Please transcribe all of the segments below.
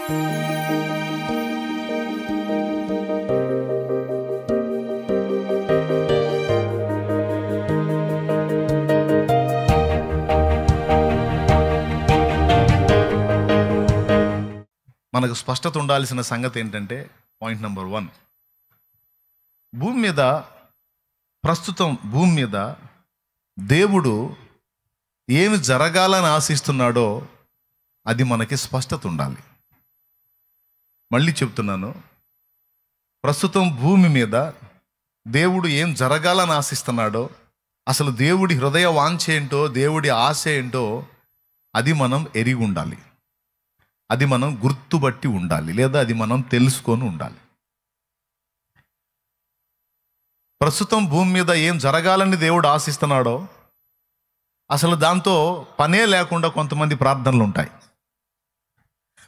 మనకు స్పష్టత ఉండాల్సిన సంగతి ఏంటంటే, పాయింట్ నెంబర్ 1, ప్రస్తుతం భూమి మీద దేవుడు ఏమి జరగాలని ఆశిస్తున్నాడో అది మనకి స్పష్టత ఉండాలి. మళ్ళీ చెప్తున్నాను, ప్రస్తుతం భూమి మీద దేవుడు ఏం జరగాలని ఆశిస్తున్నాడో, అసలు దేవుడి హృదయ వాంఛ ఏంటో, దేవుడి ఆశ ఏంటో అది మనం ఎరిగి ఉండాలి, అది మనం గుర్తుబట్టి ఉండాలి, లేదా అది మనం తెలుసుకొని ఉండాలి. ప్రస్తుతం భూమి మీద ఏం జరగాలని దేవుడు ఆశిస్తున్నాడో అసలు దాంతో పనే లేకుండా కొంతమంది ప్రార్థనలు ఉంటాయి.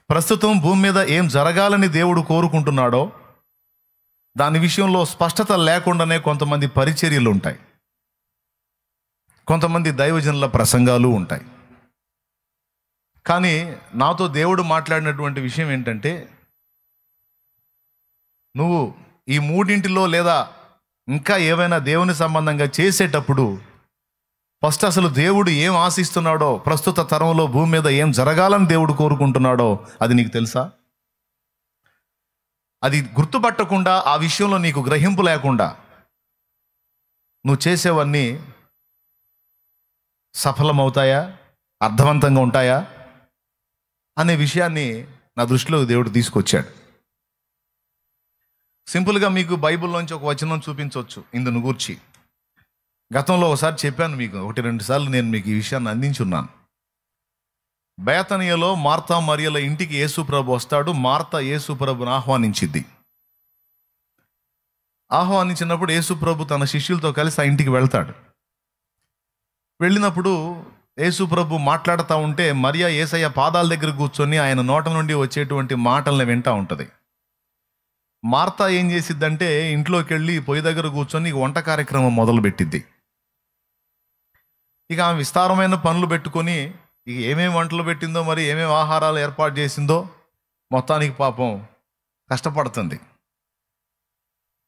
ప్రస్తుతం భూమి మీద ఏం జరగాలని దేవుడు కోరుకుంటున్నాడో దాని విషయంలో స్పష్టత లేకుండానే కొంతమంది పరిచర్యలు ఉంటాయి, కొంతమంది దైవజనుల ప్రసంగాలు ఉంటాయి. కానీ నాతో దేవుడు మాట్లాడినటువంటి విషయం ఏంటంటే, నువ్వు ఈ మూడింటిలో లేదా ఇంకా ఏవైనా దేవుని సంబంధంగా చేసేటప్పుడు ఫస్ట్ అసలు దేవుడు ఏం ఆశిస్తున్నాడో, ప్రస్తుత తరంలో భూమి మీద ఏం జరగాలని దేవుడు కోరుకుంటున్నాడో అది నీకు తెలుసా? అది గుర్తుపట్టకుండా, ఆ విషయంలో నీకు గ్రహింపు లేకుండా నువ్వు చేసేవన్నీ సఫలమవుతాయా, అర్థవంతంగా ఉంటాయా అనే విషయాన్ని నా దృష్టిలో దేవుడు తీసుకొచ్చాడు. సింపుల్గా మీకు బైబిల్లోంచి ఒక వచనం చూపించవచ్చు ఇందును గూర్చి. గతంలో ఒకసారి చెప్పాను మీకు, 1-2 సార్లు నేను మీకు ఈ విషయాన్ని అందించున్నాను. బేతనియలో మార్తా మరియల ఇంటికి యేసు ప్రభు వస్తాడు. మార్తా యేసు ప్రభుని ఆహ్వానించింది. ఆహ్వానించినప్పుడు యేసు ప్రభు తన శిష్యులతో కలిసి ఆ ఇంటికి వెళ్తాడు. వెళ్ళినప్పుడు యేసు ప్రభు మాట్లాడుతూ ఉంటే మరియా యేసయ్య పాదాల దగ్గర కూర్చొని ఆయన నోట నుండి వచ్చేటువంటి మాటల్ని వింటూ ఉంటుంది. మార్తా ఏం చేసిద్దంటే ఇంట్లోకి వెళ్ళి పొయ్యి దగ్గర కూర్చొని వంట కార్యక్రమం మొదలుపెట్టిద్ది. ఇక ఆమె విస్తారమైన పనులు పెట్టుకొని ఇక ఏమేమి వంటలు పెట్టిందో, మరి ఏమేమి ఆహారాలు ఏర్పాటు చేసిందో మొత్తానికి పాపం కష్టపడుతుంది.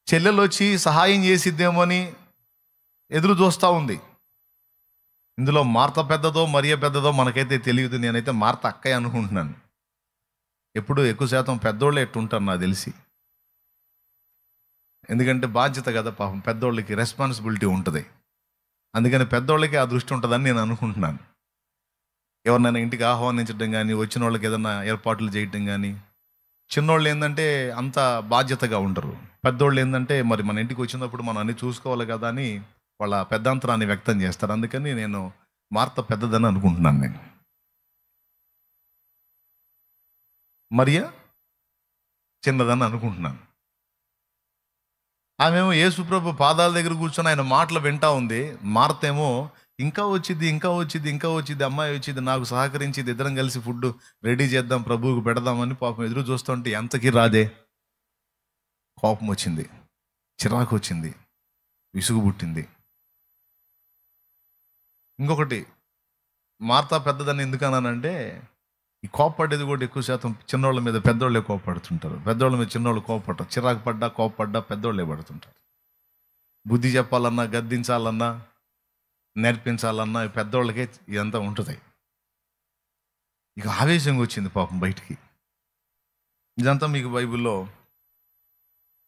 చెల్లెలు వచ్చి సహాయం చేసిద్దేమో అని ఎదురు చూస్తూ ఉంది. ఇందులో మార్త పెద్దదో మరియ పెద్దదో మనకైతే తెలియదు. నేనైతే మార్త అక్కయ్య అనుకుంటున్నాను. ఎప్పుడు ఎక్కువ శాతం పెద్దోళ్ళే ఎట్టుంటారు నాకు తెలిసి. ఎందుకంటే బాధ్యత కదా పాపం, పెద్దోళ్ళకి రెస్పాన్సిబిలిటీ ఉంటుంది. అందుకని పెద్దోళ్ళకి ఆ దృష్టి ఉంటుందని నేను అనుకుంటున్నాను. ఎవరినైనా ఇంటికి ఆహ్వానించడం కానీ, వచ్చిన వాళ్ళకి ఏదైనా ఏర్పాట్లు చేయటం కానీ. చిన్నోళ్ళు ఏంటంటే అంత బాధ్యతగా ఉండరు. పెద్దోళ్ళు ఏంటంటే మరి మన ఇంటికి వచ్చినప్పుడు మనం అన్ని చూసుకోవాలి కదా అని వాళ్ళ పెద్దంతరాన్ని వ్యక్తం చేస్తారు. అందుకని నేను మార్త పెద్దదని అనుకుంటున్నాను. నేను మరియా చిన్నదని అనుకుంటున్నాను. ఆమెమో యేసుప్రభు పాదాల దగ్గర కూర్చొని ఆయన మాటలు వింటా ఉంది. మార్త ఏమో ఇంకా వచ్చింది, అమ్మాయి వచ్చింది, నాకు సహకరించింది, ఇద్దరం కలిసి ఫుడ్ రెడీ చేద్దాం, ప్రభువుకు పెడదామని పాపం ఎదురు చూస్తుంటే ఎంతకి రాదే. కోపం వచ్చింది, చిరాకు వచ్చింది, విసుగు పుట్టింది. ఇంకొకటి, మార్తా పెద్దదని ఎందుకు అన్నానంటే, ఈ కోపపడేది కూడా ఎక్కువ శాతం చిన్నోళ్ళ మీద పెద్దోళ్ళే కోపడుతుంటారు. పెద్దోళ్ళ మీద చిన్నోళ్ళు కోపపడతారు. చిరాకు పడ్డా కోపపడ్డా పెద్దోళ్ళే పడుతుంటారు. బుద్ధి చెప్పాలన్నా, గద్దించాలన్నా, నేర్పించాలన్నా పెద్దోళ్ళకే ఇదంతా ఉంటుంది. ఇక ఆవేశంగా వచ్చింది పాపం బయటికి. ఇదంతా మీకు బైబిల్లో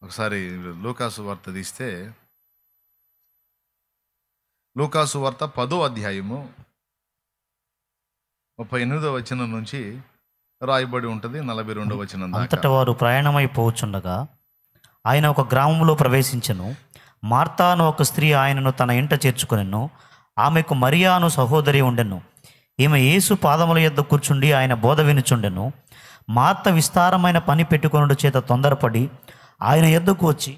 ఒకసారి లూకాసు వార్త తీస్తే, లూకాసు వార్త 10వ అధ్యాయము 38వ వచనం నుంచి రాయబడి ఉంటుంది 42వ వచనం దాకా. అంతటా వారు ప్రయాణమైపోవచ్చుండగా ఆయన ఒక గ్రామంలో ప్రవేశించెను. మార్తా అను ఒక స్త్రీ ఆయనను తన ఇంట చేర్చుకొనెను. ఆమెకు మరియా అను సహోదరి ఉండెను. ఈమె యేసు పాదముల యొద్ద కూర్చుండి ఆయన బోధ వినుచుండెను. మార్త విస్తారమైన పని పెట్టుకొనుట చేత తొందరపడి ఆయన యొద్దకు వచ్చి,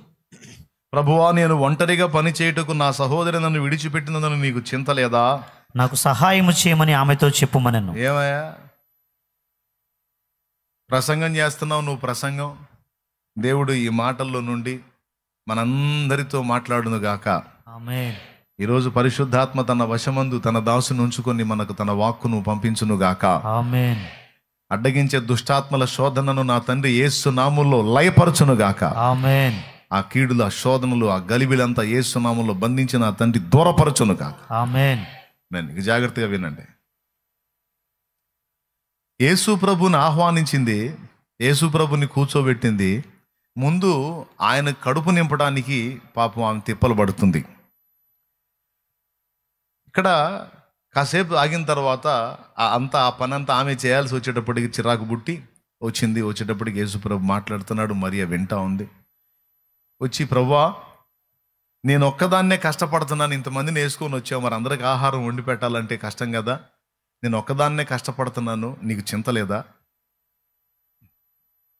ప్రభువా, నేను ఒంటరిగా పని చేయుటకు నా సహోదరి నన్ను విడిచిపెట్టినందుకు నీకు చింత లేదా? నాకు సహాయము చేయమని ఆమెతో చెప్పుమనెను. ఏమయ్యా ప్రసంగం చేస్తున్నావు నువ్వు? ప్రసంగం దేవుడు ఈ మాటల్లో నుండి మనందరితో మాట్లాడును గాక. ఆమేన్. ఈరోజు పరిశుద్ధాత్మ తన వశమందు తన దాసుని ఉంచుకొని మనకు తన వాక్కును పంపించును గాక. ఆమేన్. అడ్డగించే దుష్టాత్మల శోధనను నా తండ్రి యేసు నామములో లయపరచునుగాక. ఆమేన్. ఆ కీడులు, ఆ శోధనలు, ఆ గలిబిలంతా యేసు నామములో బంధించి నా తండ్రి దూరపరచునుగాక. ఆమేన్. నేను జాగ్రత్తగా వినండి. యేసు ప్రభుని ఆహ్వానించింది, యేసు ప్రభుని కూర్చోబెట్టింది. ముందు ఆయన కడుపు నింపడానికి పాపం ఆమె తిప్పలు పడుతుంది. ఇక్కడ కాసేపు ఆగిన తర్వాత ఆ పని అంతా ఆమె చేయాల్సి వచ్చేటప్పటికి చిరాకు పుట్టి వచ్చేటప్పటికి యేసు ప్రభు మాట్లాడుతున్నాడు. మరియ వింటా ఉంది. వచ్చి, ప్రభువా, నేను ఒక్కదాన్నే కష్టపడుతున్నాను, ఇంతమందిని వేసుకొని వచ్చావు, మరి అందరికి ఆహారం వండి పెట్టాలంటే కష్టం కదా, నేను ఒక్కదాన్నే కష్టపడుతున్నాను, నీకు చింత లేదా?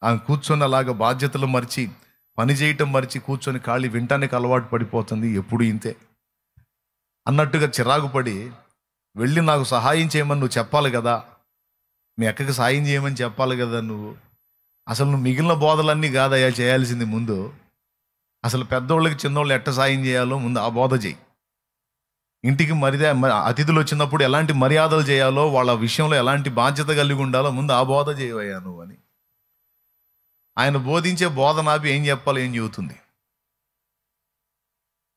ఆమె కూర్చొని అలాగ బాధ్యతలు మర్చి, పని చేయటం మర్చి కూర్చొని ఖాళీ వింటానికి అలవాటు పడిపోతుంది. ఎప్పుడు ఇంతే అన్నట్టుగా చిరాకు పడి వెళ్ళి, నాకు సహాయం చేయమని నువ్వు చెప్పాలి కదా, మీ అక్కకి సాయం చేయమని చెప్పాలి కదా, అసలు నువ్వు మిగిలిన బోధలన్నీ కాదయ్యా చేయాల్సింది. ముందు అసలు పెద్దోళ్ళకి చిన్నోళ్ళు ఎట్ట సాయం చేయాలో ముందు ఆ బోధ చేయి. ఇంటికి అతిథులు వచ్చినప్పుడు ఎలాంటి మర్యాదలు చేయాలో, వాళ్ళ విషయంలో ఎలాంటి బాధ్యత కలిగి ఉండాలో ముందు ఆ బోధ చేయవయ్యా నువ్వు అని. ఆయన బోధించే బోధ నాపి ఏం చెప్పాలో ఏం చెబుతుంది.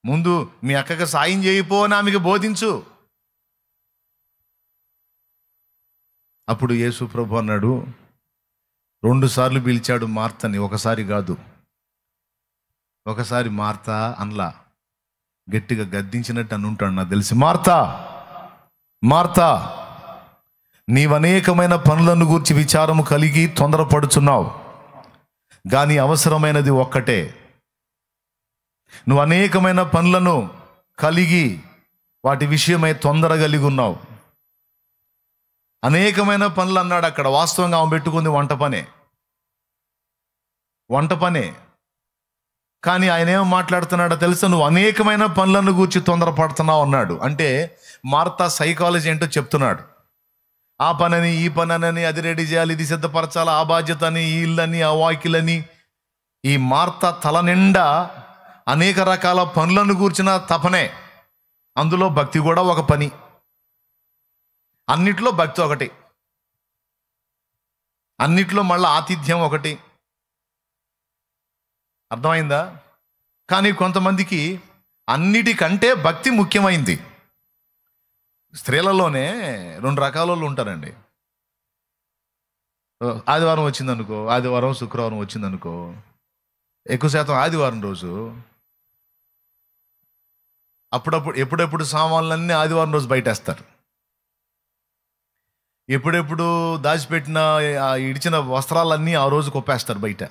ముందు మీ అక్కకి సాయం చేయిపో అని ఆమెకి బోధించు. అప్పుడు యేసు ప్రభు అన్నాడు, 2 సార్లు పిలిచాడు మార్తని, ఒకసారి కాదు. ఒకసారి మార్తా అనలా, గట్టిగా గద్దించినట్టు అని ఉంటాడు నాకు తెలిసి. మార్తా, మార్తా, నీవనేకమైన పనులను గూర్చి విచారము కలిగి తొందరపడుచున్నావు, కానీ అవసరమైనది ఒక్కటే. నువ్వు అనేకమైన పనులను కలిగి వాటి విషయమై తొందర కలిగి ఉన్నావు. అనేకమైన పనులు అన్నాడు అక్కడ. వాస్తవంగా ఆమె పెట్టుకుంది వంట పనే. కానీ ఆయన ఏమో మాట్లాడుతున్నాడో తెలుసా, నువ్వు అనేకమైన పనులను గూర్చి తొందరపడుతున్నావు అన్నాడు. అంటే మార్తా సైకాలజీ ఏంటో చెప్తున్నాడు. ఆ పనని, ఈ పనని, అది రెడీ చేయాలి, ఇది సిద్ధపరచాలి, ఆ బాధ్యత అని, ఈ ఇల్లని, ఆ వాకిలని. ఈ మార్తా తల నిండా అనేక రకాల పనులను గూర్చిన తపనే. అందులో భక్తి కూడా ఒక పని. అన్నిట్లో భక్తి ఒకటి, అన్నిట్లో మళ్ళీ ఆతిథ్యం ఒకటి. అర్థమైందా? కానీ కొంతమందికి అన్నిటికంటే భక్తి ముఖ్యమైంది. స్త్రీలలోనే 2 రకాల వాళ్ళు ఉంటారండి. ఆదివారం వచ్చిందనుకో, ఆదివారం శుక్రవారం వచ్చిందనుకో, ఎక్కువ శాతం ఆదివారం రోజు ఎప్పుడెప్పుడు సామాన్లన్నీ ఆదివారం రోజు బయటేస్తారు. ఎప్పుడెప్పుడు దాచిపెట్టిన ఇడిచిన వస్త్రాలన్నీ ఆ రోజు కొప్పేస్తారు బయట.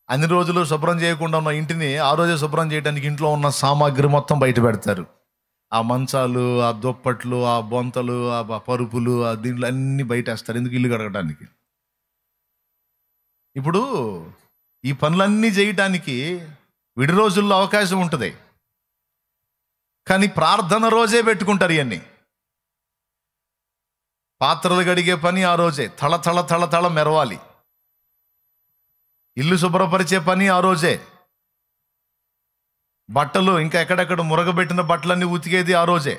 అన్ని రోజులు శుభ్రం చేయకుండా ఉన్న ఇంటిని ఆ రోజే శుభ్రం చేయడానికి ఇంట్లో ఉన్న సామాగ్రి మొత్తం బయట పెడతారు. ఆ మంచాలు, ఆ దుప్పట్లు, ఆ బొంతలు, ఆ పరుపులు, ఆ దీంట్లో అన్నీ బయటేస్తారు. ఎందుకు? ఇల్లు కడగడానికి. ఇప్పుడు ఈ పనులన్నీ చేయటానికి విడి రోజుల్లో అవకాశం ఉంటుంది, కానీ ప్రార్థన రోజే పెట్టుకుంటారు ఇవన్నీ. పాత్రలు కడిగే పని ఆ రోజే, తళ తళ తళ తళ మెరవాలి. ఇల్లు శుభ్రపరిచే పని ఆ రోజే. బట్టలు ఇంకా ఎక్కడెక్కడ మురగబెట్టిన బట్టలన్నీ ఉతికేది ఆ రోజే.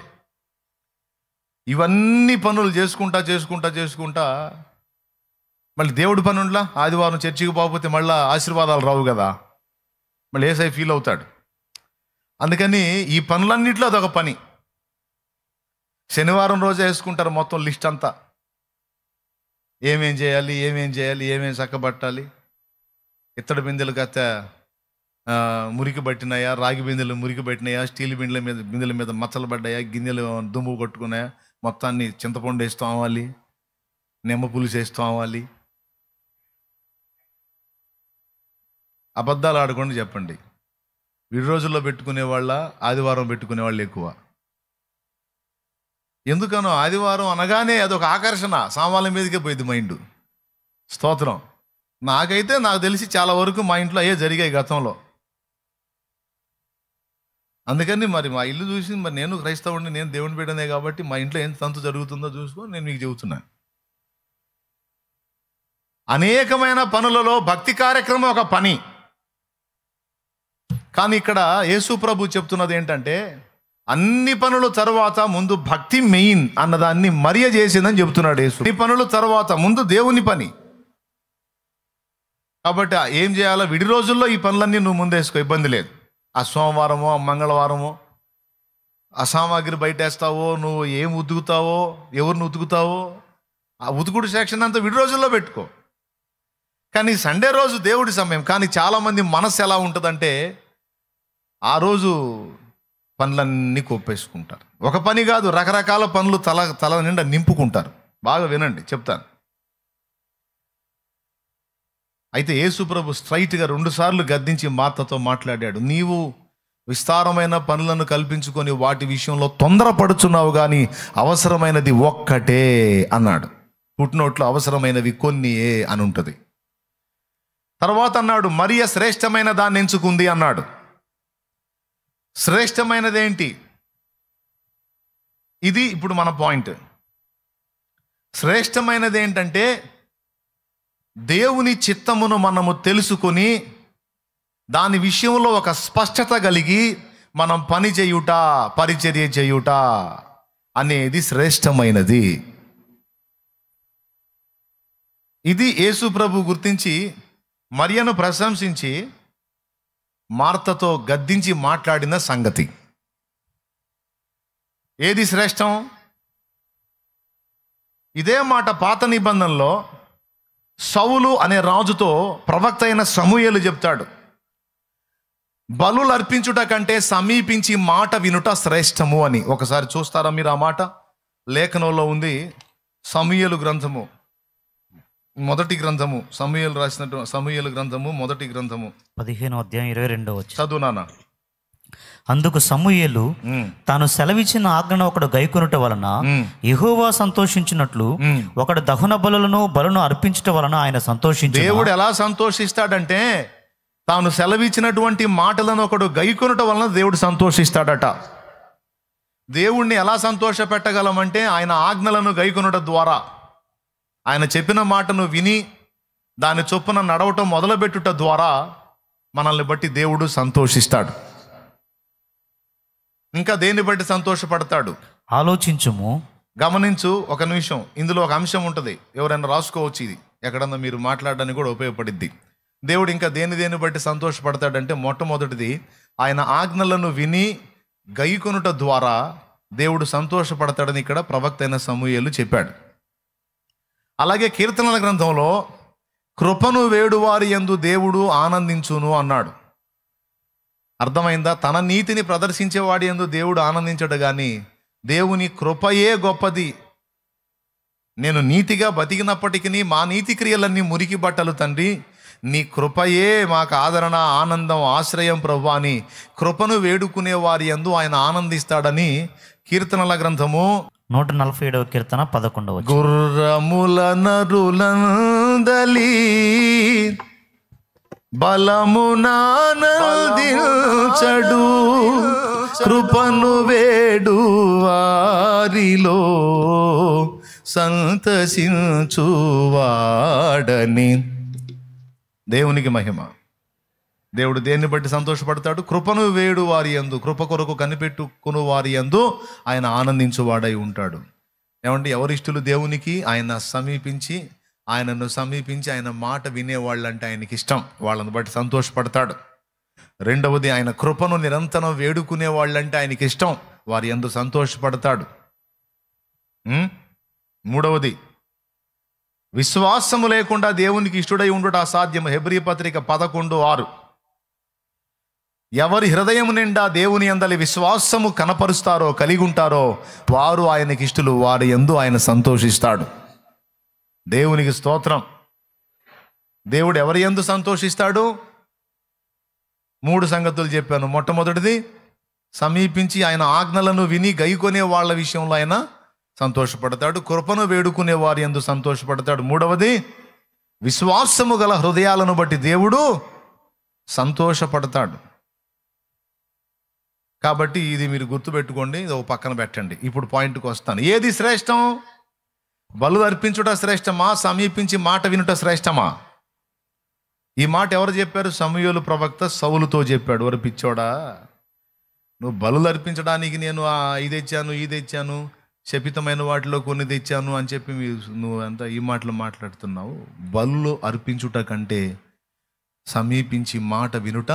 ఇవన్నీ పనులు చేసుకుంటా మళ్ళీ దేవుడి పనులా ఆదివారం చర్చికి పోకపోతే మళ్ళీ ఆశీర్వాదాలు రావు కదా, మళ్ళీ ఏసై ఫీల్ అవుతాడు. అందుకని ఈ పనులన్నిట్లో అదొక పని. శనివారం రోజే వేసుకుంటారు మొత్తం లిస్ట్ అంతా. ఏమేం చేయాలి, ఏమేం చక్కబట్టాలి. ఇత్తడి బిందెలు గత మురికి పట్టినాయా, రాగి బిందెలు మురికి పట్టినాయా, స్టీల్ బిందెల మీద మచ్చలు పడ్డాయా, గిన్నెలు దుమ్ము కొట్టుకున్నాయా, మొత్తాన్ని చింతపండు వేస్తూ అవ్వాలి, నిమ్మ పులుసు వేస్తూ అవ్వాలి. అబద్ధాలు ఆడకుండా చెప్పండి, విడి రోజుల్లో పెట్టుకునే వాళ్ళ, ఆదివారం పెట్టుకునే వాళ్ళు ఎక్కువ. ఎందుకనో ఆదివారం అనగానే అదొక ఆకర్షణ, సామాన్ల మీదకే పోయింది మైండ్. స్తోత్రం. నాకు తెలిసి చాలా వరకు మా ఇంట్లో అయ్యే జరిగాయి గతంలో. అందుకని మరి మా ఇల్లు చూసి మరి నేను క్రైస్తవుడిని, నేను దేవుని బిడ్డనే కాబట్టి మా ఇంట్లో ఏం తంతు జరుగుతుందో చూసుకొని నేను మీకు చెబుతున్నాను. అనేకమైన పనులలో భక్తి కార్యక్రమం ఒక పని. కానీ ఇక్కడ యేసు ప్రభు చెప్తున్నది ఏంటంటే, అన్ని పనుల తర్వాత ముందు భక్తి మెయిన్ అన్నదాన్ని మరియ చేసిందని చెబుతున్నాడు యేసు. అన్ని పనుల తర్వాత ముందు దేవుని పని. కాబట్టి ఏం చేయాలో విడి రోజుల్లో ఈ పనులన్నీ నువ్వు ముందేసుకో, ఇబ్బంది లేదు. ఆ సోమవారమో ఆ మంగళవారమో ఆ సామాగ్రి బయటేస్తావో, నువ్వు ఏం ఉతుకుతావో, ఎవరిని ఉతుకుతావో, ఆ ఉతుకుడు సెక్షన్ అంతా విడి రోజుల్లో పెట్టుకో. కానీ సండే రోజు దేవుడి సమయం. కానీ చాలామంది మనసు ఎలా ఉంటుందంటే ఆ రోజు పనులన్నీ కొప్పేసుకుంటారు. ఒక పని కాదు, రకరకాల పనులు తల నిండా నింపుకుంటారు. బాగా వినండి, చెప్తాను. అయితే యేసుప్రభు స్ట్రైట్గా 2 సార్లు గద్దించి మార్తతో మాట్లాడాడు. నీవు విస్తారమైన పనులను కల్పించుకొని వాటి విషయంలో తొందరపడుచున్నావు, కానీ అవసరమైనది ఒక్కటే అన్నాడు. పుట్టినోట్లో అవసరమైనవి కొన్నియే అని ఉంటుంది. తర్వాత అన్నాడు, మరియ శ్రేష్టమైన దాన్ని ఎంచుకుంది అన్నాడు. శ్రేష్టమైనదేంటి? ఇది ఇప్పుడు మన పాయింట్. శ్రేష్టమైనది ఏంటంటే దేవుని చిత్తమును మనము తెలుసుకొని దాని విషయంలో ఒక స్పష్టత కలిగి మనం పని చేయుట, పరిచర్య చేయుట అనేది శ్రేష్టమైనది. ఇది యేసు ప్రభు గుర్తించి మరియను ప్రశంసించి మార్తతో గద్దించి మాట్లాడిన సంగతి. ఏది శ్రేష్టం? ఇదే మాట పాత నిబంధనలో సౌలు అనే రాజుతో ప్రవక్త అయిన సమూయేలు చెప్తాడు. బలులు అర్పించుట కంటే సమీపించి మాట వినుట శ్రేష్టము అని. ఒకసారి చూస్తారా మీరు ఆ మాట? లేఖనంలో ఉంది. సమూయేలు గ్రంథము మొదటి గ్రంథము, సమూయేలు రాసినట్టు సమూయేలు గ్రంథము మొదటి గ్రంథము 15వ అధ్యాయం 22వ వచనం. చదువు నాన్న. అందుకు సమూయేలు తాను సెలవిచ్చిన ఆజ్ఞను ఒకడు గైకొనుట వలన యెహోవా సంతోషించినట్లు ఒకడు దహన బలులను అర్పించుట వలన ఆయన సంతోషించాడు. దేవుడు ఎలా సంతోషిస్తాడంటే తాను సెలవిచ్చినటువంటి మాటలను ఒకడు గైకొనుట వలన దేవుడు సంతోషిస్తాడట. దేవుణ్ణి ఎలా సంతోష పెట్టగలమంటే ఆయన ఆజ్ఞలను గైకొనుట ద్వారా, ఆయన చెప్పిన మాటను విని దాని చొప్పున నడవటం మొదలుపెట్టుట ద్వారా మనల్ని బట్టి దేవుడు సంతోషిస్తాడు. ఇంకా దేన్ని బట్టి సంతోషపడతాడు? ఆలోచించుము. గమనించు, ఒక నిమిషం. ఇందులో ఒక అంశం ఉంటుంది, ఎవరైనా రాసుకోవచ్చు. ఇది ఎక్కడన్నా మీరు మాట్లాడడానికి కూడా ఉపయోగపడిద్ది. దేవుడు ఇంకా దేన్ని బట్టి సంతోషపడతాడంటే మొట్టమొదటిది ఆయన ఆజ్ఞలను విని గైకొనుట ద్వారా దేవుడు సంతోషపడతాడని ఇక్కడ ప్రవక్త అయిన సమూయేలు చెప్పాడు. అలాగే కీర్తనల గ్రంథంలో కృపను వేడువారి యందు దేవుడు ఆనందించును అన్నాడు. అర్థమైందా? తన నీతిని ప్రదర్శించేవాడి యందు దేవుడు ఆనందించడు, కానీ దేవుని కృపయే గొప్పది. నేను నీతిగా బతికినప్పటికీ మా నీతి క్రియలన్నీ మురికి బట్టలు తండ్రి, నీ కృపయే మాకు ఆదరణ, ఆనందం, ఆశ్రయం ప్రభువా అని కృపను వేడుకునే వారి యందు ఆయన ఆనందిస్తాడని కీర్తనల గ్రంథము 147వ కీర్తన 11వ వచనం. గుర్రముల నరులందలి బలమునానందించడు, కృపను వేడు వారిలో సంతసించువాడని. దేవునికి మహిమ. దేవుడు దేన్ని బట్టి సంతోషపడతాడు? కృపను వేడు వారి యందు, కృప కొరకు కనిపెట్టుకుని వారి యందు ఆయన ఆనందించువాడై ఉంటాడు. ఏమంటే ఎవరిష్టులు దేవునికి? ఆయనను సమీపించి ఆయన మాట వినేవాళ్ళంటే ఆయనకి ఇష్టం, వాళ్ళని బట్టి సంతోషపడతాడు. రెండవది ఆయన కృపను నిరంతరం వేడుకునే వాళ్ళంటే ఆయనకి ఇష్టం, వారి యందు సంతోషపడతాడు. మూడవది విశ్వాసము లేకుండా దేవునికి ఇష్టడై ఉండుట అసాధ్యము. హెబ్రీ పత్రిక 11:6. ఎవరి హృదయం నిండా దేవుని యందలి విశ్వాసము కనపరుస్తారో, కలిగి ఉంటారో వారు ఆయనకి ఇష్టలు, వారి యందు ఆయన సంతోషిస్తాడు. దేవునికి స్తోత్రం. దేవుడు ఎవరి యందు సంతోషిస్తాడు? 3 సంగతులు చెప్పాను. మొట్టమొదటిది సమీపించి ఆయన ఆజ్ఞలను విని గైకొనే వాళ్ళ విషయంలో ఆయన సంతోషపడతాడు. కృపను వేడుకునే వారి యందు సంతోషపడతాడు. మూడవది విశ్వాసము గల హృదయాలను బట్టి దేవుడు సంతోషపడతాడు. కాబట్టి ఇది మీరు గుర్తుపెట్టుకోండి, ఇది ఒక పక్కన పెట్టండి. ఇప్పుడు పాయింట్కి వస్తాను. ఏది శ్రేష్టం? బలు అర్పించుట శ్రేష్టమా, సమీపించి మాట వినుట శ్రేష్టమా? ఈ మాట ఎవరు చెప్పారు? సమూయేలు ప్రవక్త సౌలుతో చెప్పాడు. ఎవరు పిచ్చోడా, నువ్వు బలులు అర్పించడానికి నేను ఇది తెచ్చాను శపితమైన వాటిలో కొన్ని తెచ్చాను అని చెప్పి నువ్వు అంతా ఈ మాటలు మాట్లాడుతున్నావు. బలులు అర్పించుట కంటే సమీపించి మాట వినుట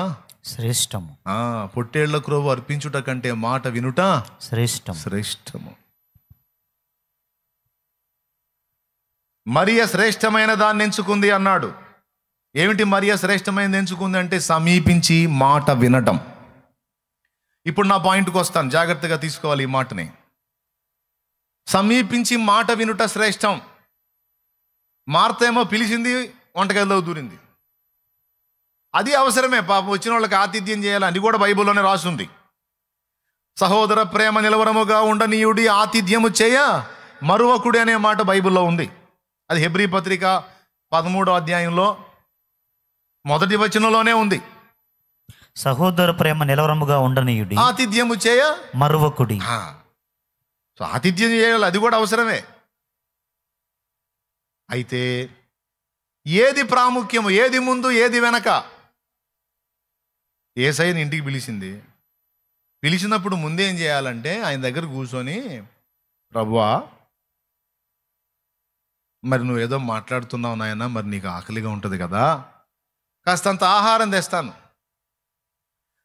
శ్రేష్టము. పొట్టేళ్ల క్రోవు అర్పించుట కంటే మాట వినుట శ్రేష్టము. మరియ శ్రేష్టమైన దాన్ని ఎంచుకుంది అన్నాడు. ఏమిటి మరియ శ్రేష్టమైనది ఎంచుకుంది అంటే సమీపించి మాట వినటం. ఇప్పుడు నా పాయింట్కి వస్తాను, జాగ్రత్తగా తీసుకోవాలి ఈ మాటని. సమీపించి మాట వినుట శ్రేష్టం. మార్త ఏమో పిలిచింది, వంటగదిలో దూరింది. అది అవసరమే, పాపం వచ్చిన వాళ్ళకి ఆతిథ్యం చేయాలి, అది కూడా బైబిల్లోనే రాసుంది. సహోదర ప్రేమ నిలవరముగా ఉండనీయుడి ఆతిథ్యము చేయ మరువకుడి అనే మాట బైబిల్లో ఉంది. అది హెబ్రీ పత్రిక 13వ అధ్యాయంలో 1వ వచనంలోనే ఉంది. సహోదర ప్రేమ నిలవరముగా ఉండనీయుడి ఆతిథ్యము చేయ మరువకుడి. సో ఆతిథ్యం చేయాలి, అది కూడా అవసరమే. అయితే ఏది ప్రాముఖ్యము, ఏది ముందు, ఏది వెనక? యేసయ్యని ఇంటికి పిలిచినప్పుడు ముందేం చేయాలంటే ఆయన దగ్గర కూర్చొని, ప్రభువా మరి నువ్వు ఏదో మాట్లాడుతున్నావు నాయన, మరి నీకు ఆకలిగా ఉంటుంది కదా, కాస్తంత ఆహారం తెస్తాను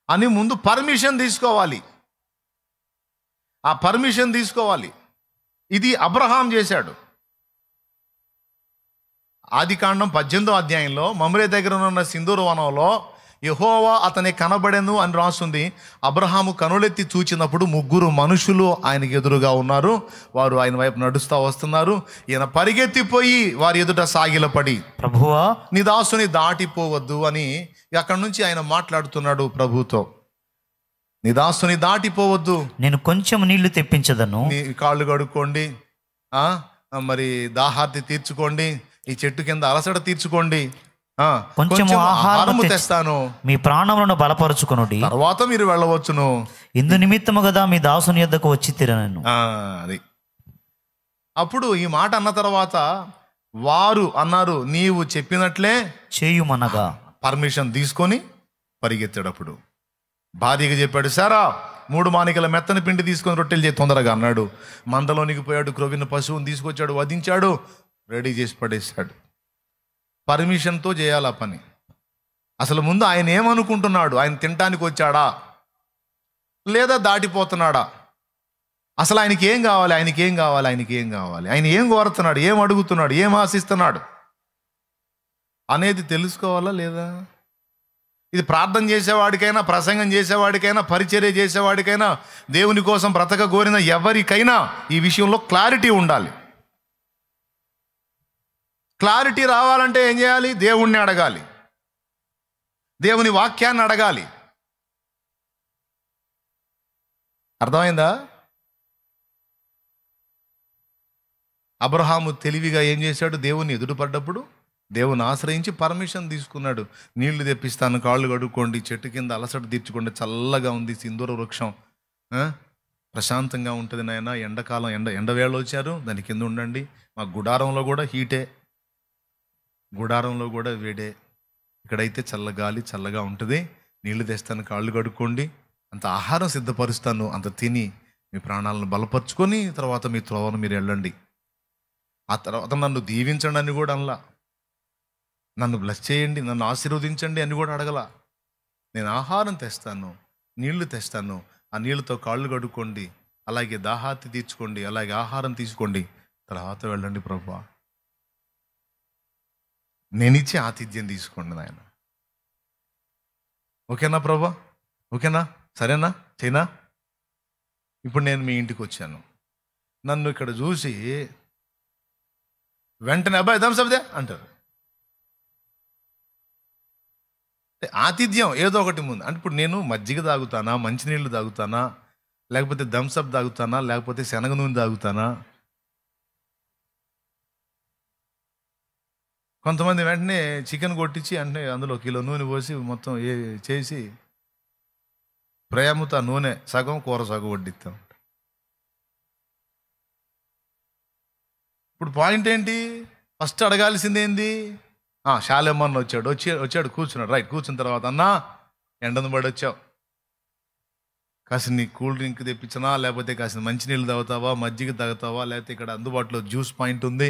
అని ముందు పర్మిషన్ తీసుకోవాలి. ఆ పర్మిషన్ తీసుకోవాలి. ఇది అబ్రహాం చేశాడు. ఆదికాండం 18వ అధ్యాయంలో మమ్రే దగ్గర ఉన్న సింధూర వనంలో యెహోవా అతనికి కనబడెను అని రాస్తుంది. అబ్రహాము కనులెత్తి చూచినప్పుడు 3 మనుషులు ఆయనకి ఎదురుగా ఉన్నారు. వారు ఆయన వైపు నడుస్తూ వస్తున్నారు. ఈయన పరిగెత్తిపోయి వారి ఎదుట సాగిలపడి, ప్రభువా నీ దాసుని దాటిపోవద్దు అని అక్కడి నుంచి ఆయన మాట్లాడుతున్నాడు ప్రభుతో. నీ దాసుని దాటిపోవద్దు, నేను కొంచెం నీళ్లు తెప్పించదను, నీ కాళ్ళు కడుక్కోండి, మరి దాహార్తి తీర్చుకోండి, ఈ చెట్టు కింద అలసట తీర్చుకోండి, కొంచెం ఆహారం తెస్తాను, మీ ప్రాణములను బలపరుచుకొనుడి, తర్వాత మీరు వెళ్ళవచ్చును. ఇందు నిమిత్తము కదా మీ దాసుని యొద్దకు వచ్చి తిరనను. అది అప్పుడు ఈ మాట అన్న తర్వాత వారు అన్నారు, నీవు చెప్పినట్లే చేయుమనగా పర్మిషన్ తీసుకొని పరిగెత్తాడప్పుడు భార్యకి చెప్పాడు, సారా 3 మానికల మెత్తని పిండి తీసుకొని రొట్టెలు చేసి తొందరగా అన్నాడు. మందలోనికి పోయాడు, క్రొవ్విన పశువుని తీసుకొచ్చాడు, వధించాడు, రెడీ చేసి పడేశాడు. పర్మిషన్తో చేయాలి ఆ పని. అసలు ముందు ఆయన ఏమనుకుంటున్నాడు? ఆయన తినటానికి వచ్చాడా లేదా దాటిపోతున్నాడా? అసలు ఆయనకి ఏం కావాలి? ఆయన ఏం కోరుతున్నాడు, ఏం అడుగుతున్నాడు, ఏం ఆశిస్తున్నాడు అనేది తెలుసుకోవాలా లేదా? ఇది ప్రార్థన చేసేవాడికైనా, ప్రసంగం చేసేవాడికైనా, పరిచర్య చేసేవాడికైనా, దేవుని కోసం బ్రతక కోరిన ఎవరికైనా ఈ విషయంలో క్లారిటీ ఉండాలి. క్లారిటీ రావాలంటే ఏం చేయాలి? దేవుణ్ణి అడగాలి, దేవుని వాక్యాన్ని అడగాలి. అర్థమైందా? అబ్రహాము తెలివిగా ఏం చేశాడు? దేవుని ఎదురుపడ్డప్పుడు దేవుని ఆశ్రయించి పర్మిషన్ తీసుకున్నాడు. నీళ్లు తెప్పిస్తాను, కాళ్ళు కడుక్కోండి, చెట్టు కింద అలసట తీర్చుకోండి, చల్లగా ఉంది, సింధూర వృక్షం, ప్రశాంతంగా ఉంటుంది నాయన, ఎండాకాలం ఎండవేళ వచ్చారు, దాని కింద ఉండండి. మా గుడారంలో కూడా హీటే, గుడారంలో కూడా వేడే, ఇక్కడైతే చల్లగాలి, చల్లగా ఉంటుంది, నీళ్లు తెస్తాను, కాళ్ళు కడుక్కోండి, అంత ఆహారం సిద్ధపరుస్తాను, అంత తిని మీ ప్రాణాలను బలపరుచుకొని తర్వాత మీ త్రోవను మీరు వెళ్ళండి. ఆ తర్వాత నన్ను దీవించండి అని కూడా అనలా, నన్ను బ్లెస్ చేయండి, నన్ను ఆశీర్వదించండి అని కూడా అడగల. నేను ఆహారం తెస్తాను, నీళ్లు తెస్తాను, ఆ నీళ్ళతో కాళ్ళు కడుక్కోండి, అలాగే దాహార్తి తీర్చుకోండి, అలాగే ఆహారం తీసుకోండి, తర్వాత వెళ్ళండి ప్రభువా, నేనిచ్చే ఆతిథ్యం తీసుకోండి నాయన. ఓకేనా ప్రభువా? ఓకేనా? సరేనా? చైనా? ఇప్పుడు నేను మీ ఇంటికి వచ్చాను, నన్ను ఇక్కడ చూసి వెంటనే అబ్బాయి థమ్స్ అప్ దే అంటారు. ఆతిథ్యం ఏదో ఒకటి ముందు అంటే, ఇప్పుడు నేను మజ్జిగ తాగుతానా, మంచినీళ్ళు తాగుతానా, లేకపోతే థమ్సప్ తాగుతానా, లేకపోతే శనగ నూనె తాగుతానా? కొంతమంది వెంటనే చికెన్ కొట్టించి అంటే అందులో కిలో నూనె పోసి మొత్తం చేసి ప్రేమతో నూనె సగం, కూర సగం వడ్డిస్తాం. ఇప్పుడు పాయింట్ ఏంటి? ఫస్ట్ అడగాల్సిందేంది? శాలేమన్న వచ్చాడు కూర్చున్నాడు. రైట్, కూర్చున్న తర్వాత, అన్నా ఎండను పడి వచ్చావు, కాసిన నీ కూల్ డ్రింక్ తెప్పించినా, లేకపోతే కాసిన మంచినీళ్ళు తాగుతావా, మజ్జిగ తాగుతావా, లేకపోతే ఇక్కడ అందుబాటులో జ్యూస్ పాయింట్ ఉంది,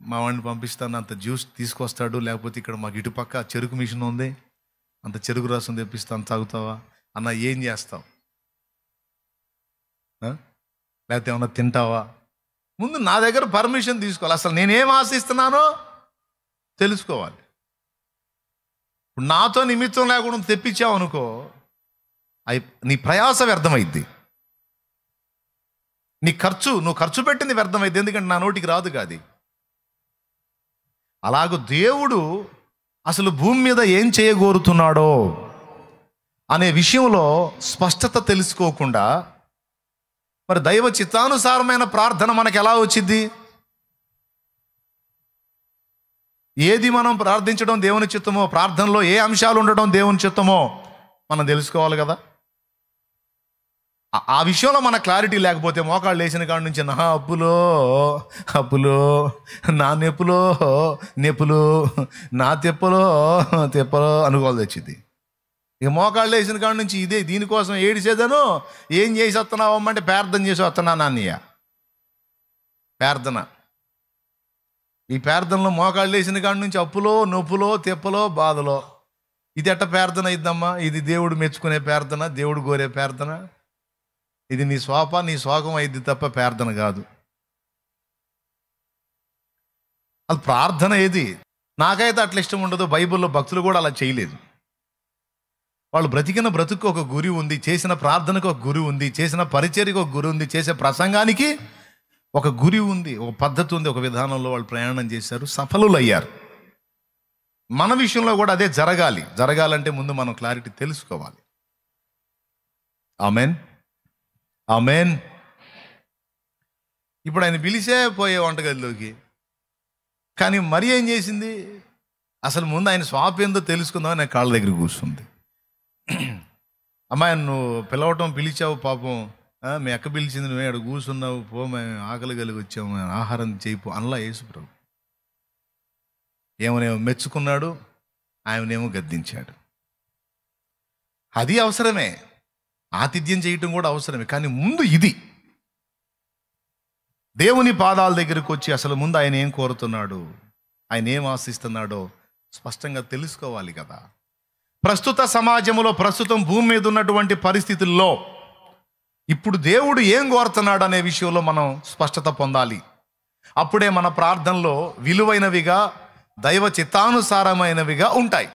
మా వాడిని పంపిస్తాను, అంత జ్యూస్ తీసుకొస్తాడు, లేకపోతే ఇక్కడ మాకు ఇటుపక్క చెరుకు మిషన్ ఉంది, అంత చెరుకు రసం తెప్పిస్తాను తాగుతావా అన్న, ఏం చేస్తావు? లేకపోతే ఏమన్నా తింటావా? ముందు నా దగ్గర పర్మిషన్ తీసుకోవాలి. అసలు నేనేం ఆశిస్తున్నానో తెలుసుకోవాలి. ఇప్పుడు నాతో నిమిత్తం లేకుండా తెప్పించావు అనుకో, నీ ప్రయాస వ్యర్థమైద్ది, నువ్వు ఖర్చు పెట్టింది వ్యర్థమైద్ది. ఎందుకంటే నా నోటికి రాదు కాదు. అలాగూ దేవుడు అసలు భూమి మీద ఏం చేయగోరుతున్నాడో అనే విషయంలో స్పష్టత తెలుసుకోకుండా మరి దైవ చిత్తానుసారమైన ప్రార్థన మనకు ఎలా వచ్చింది? ఏది మనం ప్రార్థించడం దేవుని చిత్తమో, ప్రార్థనలో ఏ అంశాలు ఉండడం దేవుని చిత్తమో మనం తెలుసుకోవాలి కదా. ఆ విషయంలో మన క్లారిటీ లేకపోతే మోకాళ్ళు లేచిన కాడ నుంచి నా అప్పులో నా నెప్పులో నా తెప్పలో అనుకోవాల్సి వచ్చింది. ఇక మోకాళ్ళు వేసిన కాడ నుంచి ఇదే దీనికోసం ఏడిసేదను. ఏం చేసి వస్తున్నావమ్మంటే ప్రార్థన చేసి వస్తున్నాను అన్నయ్య. ప్రార్థన, ఈ ప్రార్థనలో మోకాళ్ళు వేసిన కాడ నుంచి అప్పులో, నొప్పులో, తెప్పలో, బాధలో. ఇది ఎట్ట ప్రార్థన అయిద్దమ్మా? ఇది దేవుడు మెచ్చుకునే ప్రార్థన, దేవుడు కోరే ప్రార్థన. ఇది నీ శోకం అయింది తప్ప ప్రార్థన కాదు. అది ప్రార్థన ఏది? నాకైతే అట్లా ఇష్టం ఉండదు. బైబిల్లో భక్తులు కూడా అలా చేయలేదు. వాళ్ళు బ్రతికిన బ్రతుకు ఒక గురి ఉంది, చేసిన ప్రార్థనకు ఒక గురి ఉంది, చేసిన పరిచర్యకు ఒక గురి ఉంది, చేసే ప్రసంగానికి ఒక గురి ఉంది, ఒక పద్ధతి ఉంది, ఒక విధానంలో వాళ్ళు ప్రయాణం చేశారు, సఫలులయ్యారు. మన విషయంలో కూడా అదే జరగాలంటే ముందు మనం క్లారిటీ తెలుసుకోవాలి. Amen, amen. ఇప్పుడు ఆయన పిలిచే పోయే వంటగదిలోకి, కానీ మరి ఏం చేసింది? అసలు ముందు ఆయన స్వాప్ ఏందో తెలుసుకుందామని ఆయన కాళ్ళ దగ్గర కూర్చుంది. అమ్మాయి, నువ్వు పిలిచావు పాపం, మీ అక్క పిలిచింది, నువ్వే అక్కడ కూర్చున్నావు, పో, మేము ఆకలి కలిగి వచ్చాము, ఆహారం చేయిపో అనలా యేసుప్రభు. ఏమనేమో మెచ్చుకున్నాడు, ఆయననేమో గద్దించాడు. అది అవసరమే, ఆతిథ్యం చేయటం కూడా అవసరమే. కానీ ముందు ఇది దేవుని పాదాల దగ్గరికి వచ్చి అసలు ముందు ఆయన ఏం కోరుతున్నాడు, ఆయన ఏం ఆశిస్తున్నాడో స్పష్టంగా తెలుసుకోవాలి కదా. ప్రస్తుత సమాజంలో, ప్రస్తుతం భూమి మీద ఉన్నటువంటి పరిస్థితుల్లో ఇప్పుడు దేవుడు ఏం కోరుతున్నాడు అనే విషయంలో మనం స్పష్టత పొందాలి. అప్పుడే మన ప్రార్థనలో విలువైనవిగా, దైవ చిత్తానుసారమైనవిగా ఉంటాయి.